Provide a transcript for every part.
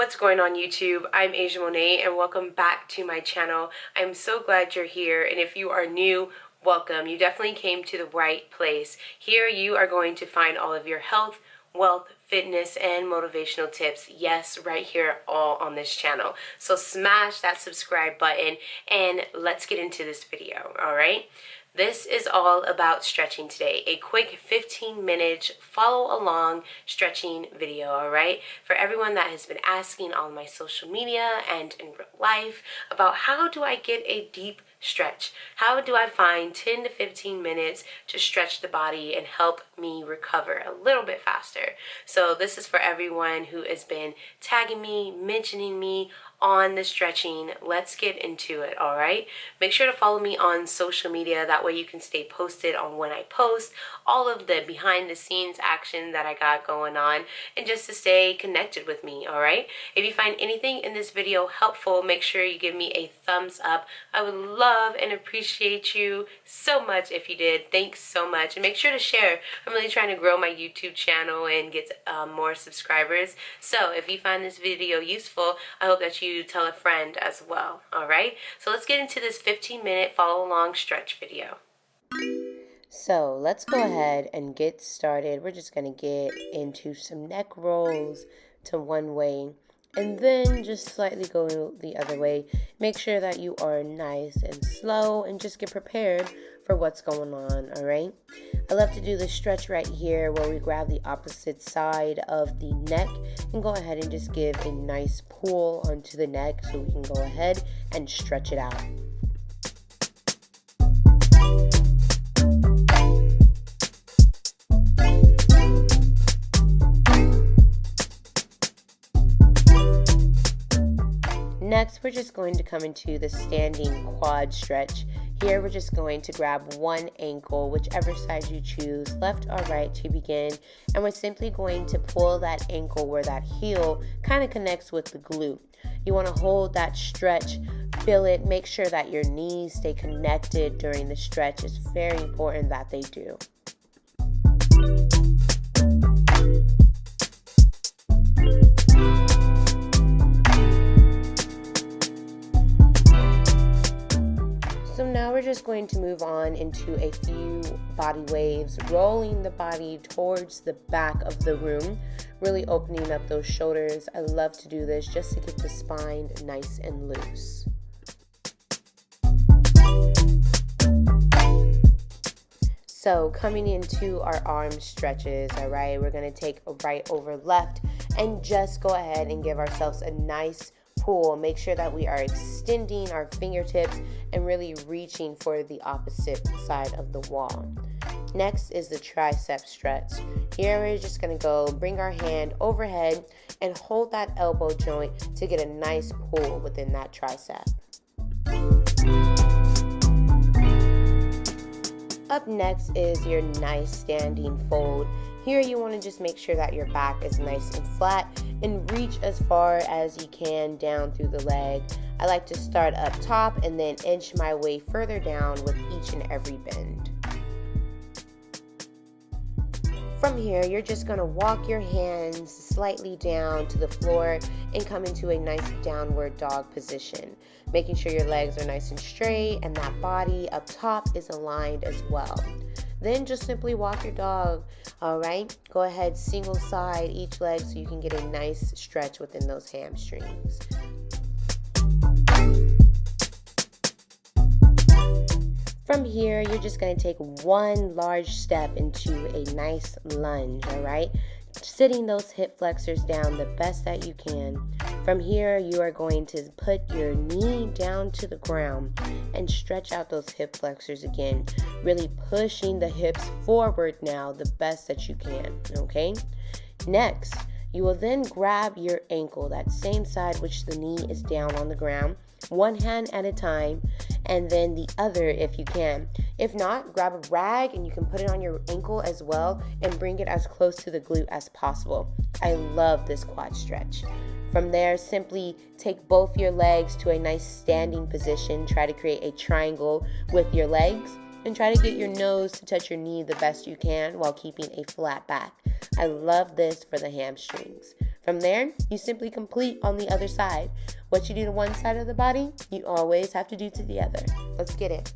What's going on YouTube? I'm Monet and welcome back to my channel. I'm so glad you're here, and if you are new, welcome. You definitely came to the right place. Here you are going to find all of your health, wealth, fitness, and motivational tips. Yes, right here, all on this channel. So smash that subscribe button and let's get into this video, all right? This is all about stretching today. A quick 15-minute follow along stretching video, all right? For everyone that has been asking on my social media and in real life about how do I get a deep stretch? How do I find 10 to 15 minutes to stretch the body and help me recover a little bit faster? So this is for everyone who has been tagging me, mentioning me on the stretching. Let's get into it, all right? Make sure to follow me on social media. That way you can stay posted on when I post, all of the behind the scenes action that I got going on, and just to stay connected with me, all right? If you find anything in this video helpful, make sure you give me a thumbs up. I would love and appreciate you so much if you did. Thanks so much. And make sure to share. I'm really trying to grow my YouTube channel and get more subscribers. So if you find this video useful, I hope that you tell a friend as well, all right? So let's get into this 15-minute follow along stretch video. So let's go ahead and get started. We're just going to get into some neck rolls to one way and then just slightly go the other way. Make sure that you are nice and slow and just get prepared for what's going on, all right? I love to do the stretch right here where we grab the opposite side of the neck and go ahead and just give a nice pull onto the neck so we can go ahead and stretch it out. Next, we're just going to come into the standing quad stretch. Here, we're just going to grab one ankle, whichever side you choose, left or right to begin. And we're simply going to pull that ankle where that heel kind of connects with the glute. You want to hold that stretch, feel it, make sure that your knees stay connected during the stretch. It's very important that they do. So now we're just going to move on into a few body waves, rolling the body towards the back of the room, really opening up those shoulders. I love to do this just to get the spine nice and loose. So coming into our arm stretches, all right, we're going to take a right over left and just go ahead and give ourselves a nice pull. Make sure that we are extending our fingertips and really reaching for the opposite side of the wall. Next is the tricep stretch. Here we're just going to go bring our hand overhead and hold that elbow joint to get a nice pull within that tricep. Up next is your nice standing fold. Here you want to just make sure that your back is nice and flat and reach as far as you can down through the leg. I like to start up top and then inch my way further down with each and every bend. From here, you're just going to walk your hands slightly down to the floor and come into a nice downward dog position, making sure your legs are nice and straight and that body up top is aligned as well. Then just simply walk your dog, all right? Go ahead, single side each leg so you can get a nice stretch within those hamstrings. From here, you're just going to take one large step into a nice lunge, all right? Sitting those hip flexors down the best that you can. From here, you are going to put your knee down to the ground and stretch out those hip flexors again, really pushing the hips forward now the best that you can, okay? Next, you will then grab your ankle, that same side which the knee is down on the ground, one hand at a time, and then the other if you can. If not, grab a rag and you can put it on your ankle as well and bring it as close to the glute as possible. I love this quad stretch. From there, simply take both your legs to a nice standing position. Try to create a triangle with your legs and try to get your nose to touch your knee the best you can while keeping a flat back. I love this for the hamstrings. From there, you simply complete on the other side. What you do to one side of the body, you always have to do to the other. Let's get it.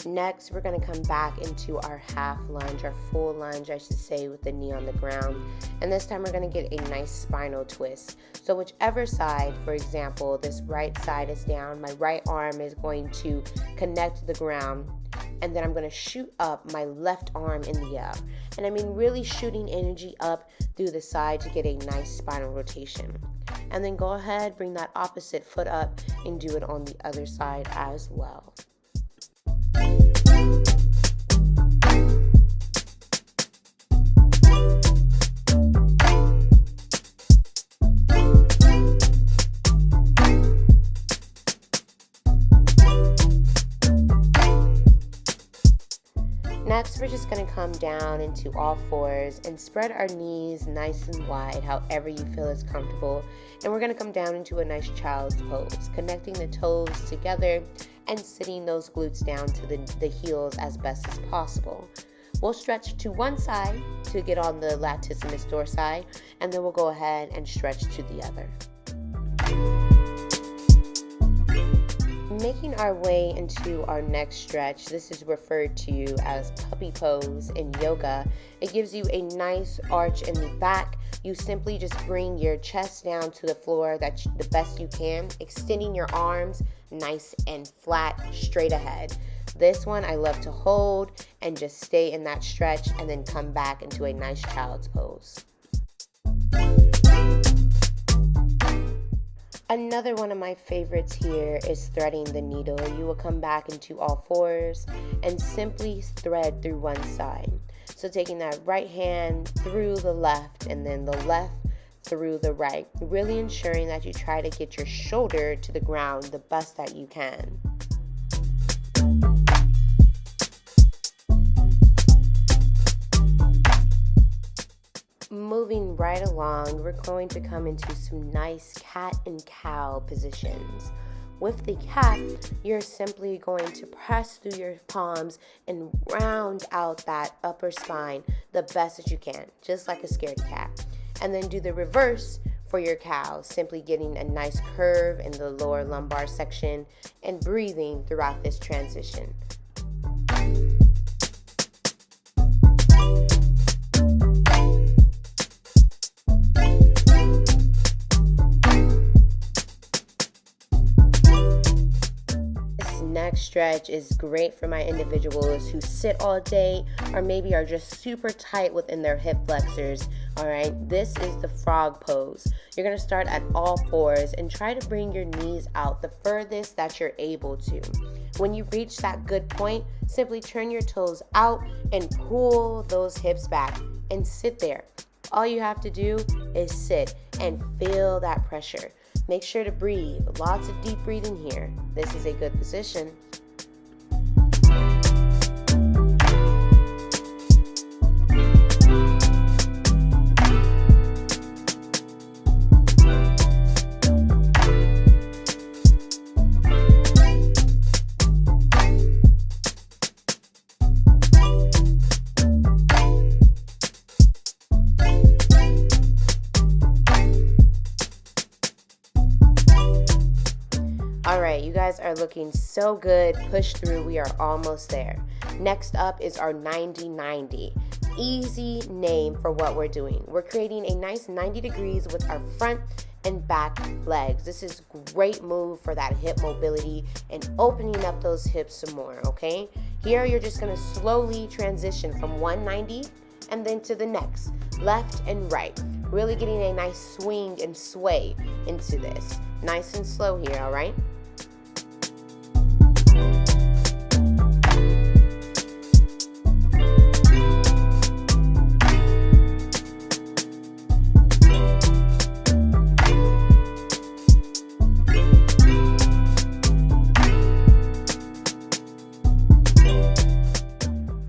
Next, we're going to come back into our half lunge, our full lunge, I should say, with the knee on the ground. And this time we're going to get a nice spinal twist. So whichever side, for example, this right side is down, my right arm is going to connect to the ground. And then I'm going to shoot up my left arm in the air. And I mean really shooting energy up through the side to get a nice spinal rotation. And then go ahead, bring that opposite foot up and do it on the other side as well. Next, we're just going to come down into all fours and spread our knees nice and wide, however you feel is comfortable. And we're going to come down into a nice child's pose, connecting the toes together and sitting those glutes down to the heels as best as possible. We'll stretch to one side to get on the latissimus dorsi, and then we'll go ahead and stretch to the other. Making our way into our next stretch, this is referred to as puppy pose in yoga. It gives you a nice arch in the back. You simply just bring your chest down to the floor the best you can, extending your arms nice and flat, straight ahead. This one I love to hold and just stay in that stretch and then come back into a nice child's pose. Another one of my favorites here is threading the needle. You will come back into all fours and simply thread through one side. So taking that right hand through the left and then the left through the right, really ensuring that you try to get your shoulder to the ground the best that you can. Moving right along, we're going to come into some nice cat and cow positions. With the cat, you're simply going to press through your palms and round out that upper spine the best that you can, just like a scaredy cat. And then do the reverse for your cow, simply getting a nice curve in the lower lumbar section and breathing throughout this transition. Next stretch is great for my individuals who sit all day or maybe are just super tight within their hip flexors. All right, this is the frog pose. You're going to start at all fours and try to bring your knees out the furthest that you're able to. When you reach that good point, simply turn your toes out and pull those hips back and sit there. All you have to do is sit and feel that pressure. Make sure to breathe. Lots of deep breathing here. This is a good position. Alright, you guys are looking so good. Push through. We are almost there. Next up is our 90-90. Easy name for what we're doing. We're creating a nice 90 degrees with our front and back legs. This is a great move for that hip mobility and opening up those hips some more, okay? Here you're just going to slowly transition from 190 and then to the next, left and right. Really getting a nice swing and sway into this. Nice and slow here, all right?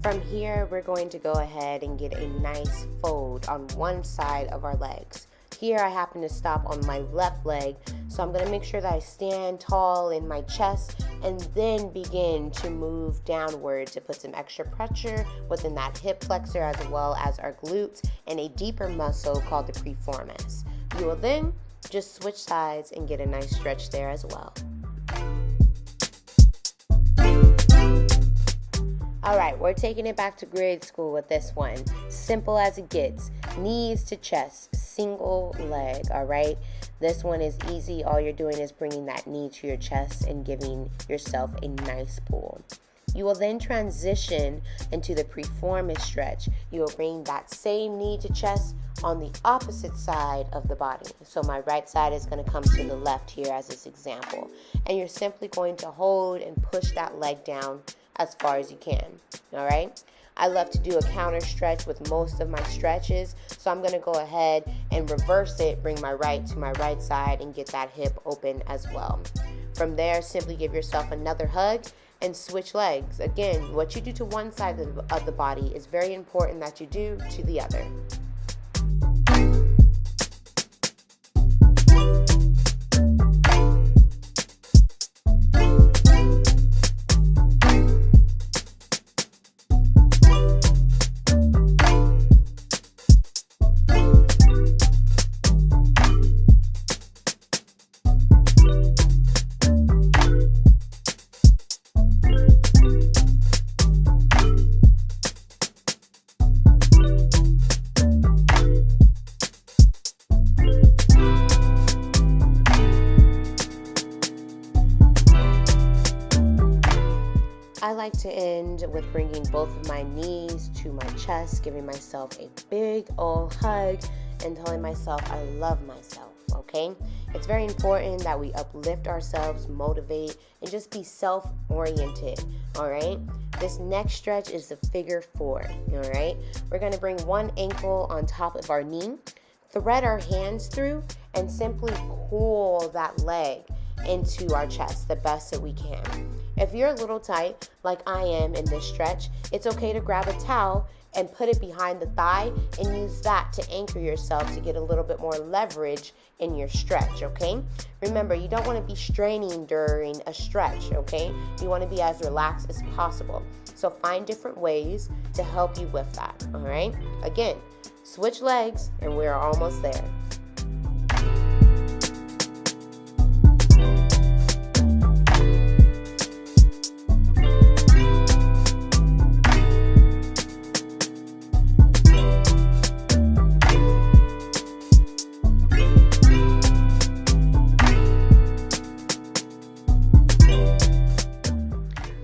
From here, we're going to go ahead and get a nice fold on one side of our legs. Here, I happen to stop on my left leg, so I'm going to make sure that I stand tall in my chest and then begin to move downward to put some extra pressure within that hip flexor as well as our glutes and a deeper muscle called the piriformis. You will then just switch sides and get a nice stretch there as well. All right, we're taking it back to grade school with this one. Simple as it gets. Knees to chest, single leg, all right? This one is easy. All you're doing is bringing that knee to your chest and giving yourself a nice pull. You will then transition into the piriformis stretch. You will bring that same knee to chest on the opposite side of the body. So my right side is going to come to the left here as this example. And you're simply going to hold and push that leg down as far as you can, all right? I love to do a counter stretch with most of my stretches, so I'm gonna go ahead and reverse it, bring my right to my right side and get that hip open as well. From there, simply give yourself another hug and switch legs. Again, what you do to one side of the body is very important that you do to the other. I like to end with bringing both of my knees to my chest, giving myself a big old hug and telling myself I love myself, okay? It's very important that we uplift ourselves, motivate, and just be self-oriented, all right? This next stretch is the figure four, all right? We're gonna bring one ankle on top of our knee, thread our hands through, and simply pull that leg into our chest the best that we can. If you're a little tight, like I am in this stretch, it's okay to grab a towel and put it behind the thigh and use that to anchor yourself to get a little bit more leverage in your stretch, okay? Remember, you don't want to be straining during a stretch, okay? You want to be as relaxed as possible. So find different ways to help you with that, all right? Again, switch legs and we're almost there.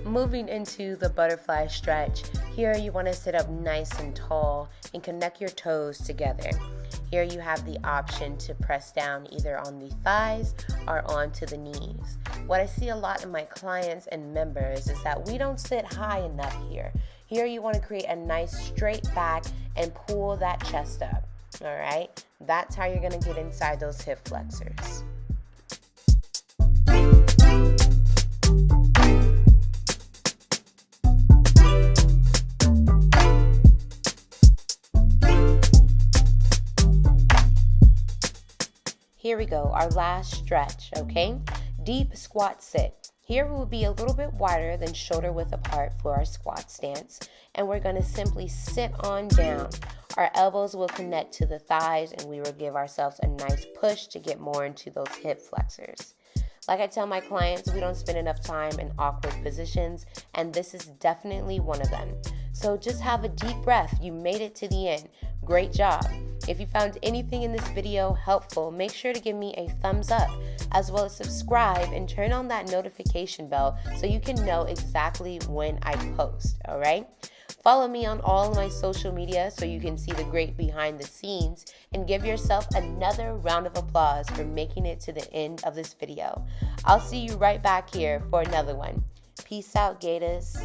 Moving into the butterfly stretch, here you want to sit up nice and tall and connect your toes together. Here you have the option to press down either on the thighs or onto the knees. What I see a lot in my clients and members is that we don't sit high enough here. Here you want to create a nice straight back and pull that chest up, all right? That's how you're going to get inside those hip flexors. Here we go, our last stretch, okay? Deep squat sit. Here we will be a little bit wider than shoulder width apart for our squat stance, and we're going to simply sit on down. Our elbows will connect to the thighs, and we will give ourselves a nice push to get more into those hip flexors. Like I tell my clients, we don't spend enough time in awkward positions, and this is definitely one of them. So just have a deep breath. You made it to the end. Great job. If you found anything in this video helpful, make sure to give me a thumbs up, as well as subscribe and turn on that notification bell so you can know exactly when I post, all right? Follow me on all of my social media so you can see the great behind the scenes, and give yourself another round of applause for making it to the end of this video. I'll see you right back here for another one. Peace out, Gators.